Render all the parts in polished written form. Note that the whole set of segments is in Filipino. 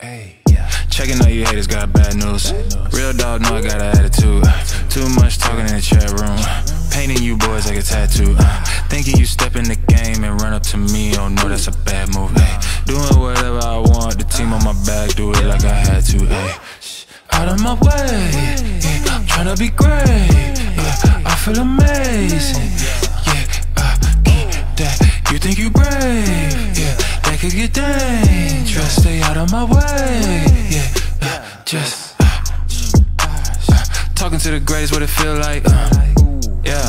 Hey, checking on you haters, got bad news. Real dog, know I got an attitude. Too much talking in the chat room. Painting you boys like a tattoo. Thinking you step in the game and run up to me. Oh no, that's a bad move. Hey, doing whatever I want. The team on my back, do it like I had to. Hey, out of my way. Yeah, I'm tryna be great. Yeah, I feel amazing. You think you brave, yeah, that could get dangerous. Stay out of my way, yeah, just talking to the greatest, what it feel like, yeah,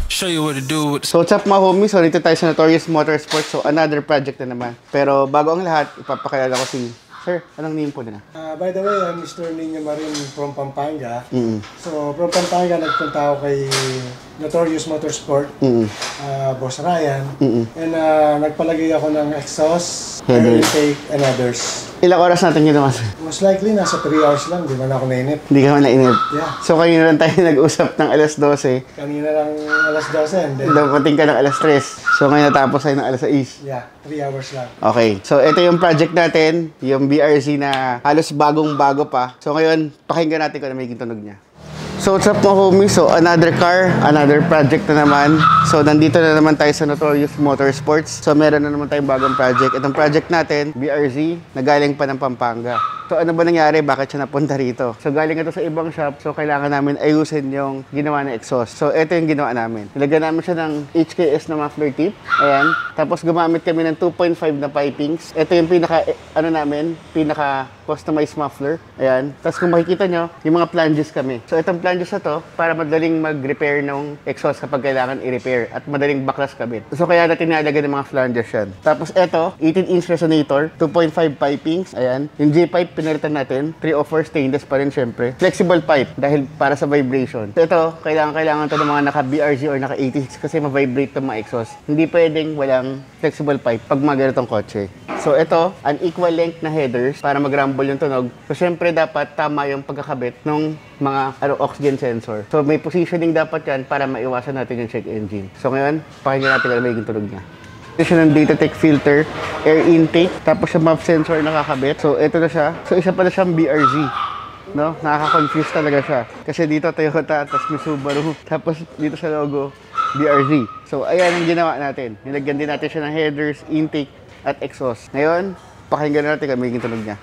show you what to do with. So what's up mga homies, so dito tayo sa Notorious Motorsports, so another project na naman. Pero bago ang lahat, ipapakilala ko si Sir, anong name po na? By the way, I'm Mr. Niño Marin from Pampanga. So, from Pampanga, nagpunta ako kay Notorious Motorsport, Boss Ryan. And nagpalagay ako ng exhaust, air intake, and others. Ilang oras natin ginawa, Sir? Most likely, nasa 3 hours lang. Di ba na ako nainip? Hindi ka man nainip? Yeah. So, kanina lang tayo nag-usap ng alas 12. Kanina lang alas 12. And then, Dapating ka ng alas 3. So, ngayon natapos tayo ng alas 6. yeah, 3 hours lang. Okay. So, ito yung project natin, yung BRZ na halos bagong-bago pa. So, ngayon, pakinggan natin kung ano may tunog niya. So, what's up mga homies? So, another car, another project na naman. So, nandito na naman tayo sa Notorious Motorsports. So, meron na naman tayong bagong project. Itong project natin, BRZ, na galing pa ng Pampanga. So, ano ba nangyari? Bakit siya napunta rito? So, galing ito sa ibang shop. So, kailangan namin ayusin yung ginawa na exhaust. So, ito yung ginawa namin. Nilagyan namin siya ng HKS na muffler tip. Ayan. Tapos, gumamit kami ng 2.5 na pipings. Ito yung pinaka customized muffler. Ayan. Tapos, kung makikita nyo, yung mga flanges kami. So, itong flanges na to, para madaling mag-repair ng exhaust kapag kailangan i-repair. At madaling baklas kabit. So, kaya natin nilalagyan ng mga flanges yan. Tapos, ito, 18-inch resonator, 2.5 pipings. Ayan. Yung J-pipe, pinalitan natin. 304 stainless pa rin syempre. Flexible pipe dahil para sa vibration. So ito, kailangan to ng mga naka-BRZ or naka-86 kasi ma-vibrate itong mga exhaust. Hindi pwedeng walang flexible pipe pag mga ganitong kotse. So ito, an equal length na headers para mag-rumble yung tunog. So syempre dapat tama yung pagkakabit ng mga oxygen sensor. So may positioning dapat yan para maiwasan natin yung check engine. So ngayon, pakinggan natin kung may tunog niya. Ito siya ng Datatec filter, air intake, tapos yung MUF sensor nakakabit. So, ito na siya. So, isa pala siyang BRZ. No? Nakaka-confuse talaga siya. Kasi dito Toyota, tapos may Subaru, tapos dito sa logo, BRZ. So, ayan ang ginawa natin. Nilagyan din natin siya ng headers, intake, at exhaust. Ngayon, pakinggan natin kung may tunog niya.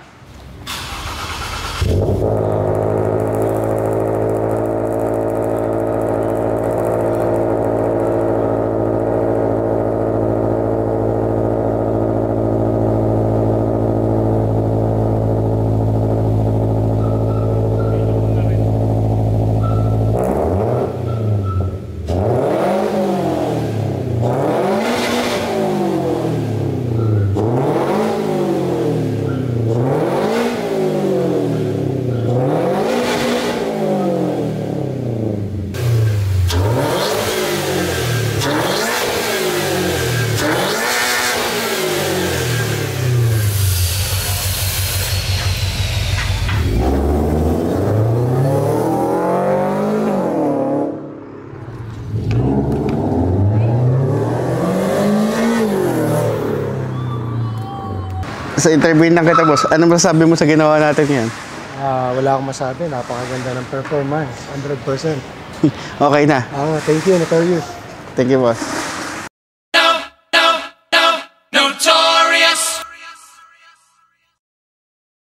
Sa interview ng kita, boss, ano masasabi mo sa ginawa natin yan? Wala akong masabi. Napakaganda ng performance. 100%. Okay na. Thank you, Notorious. Thank you, boss.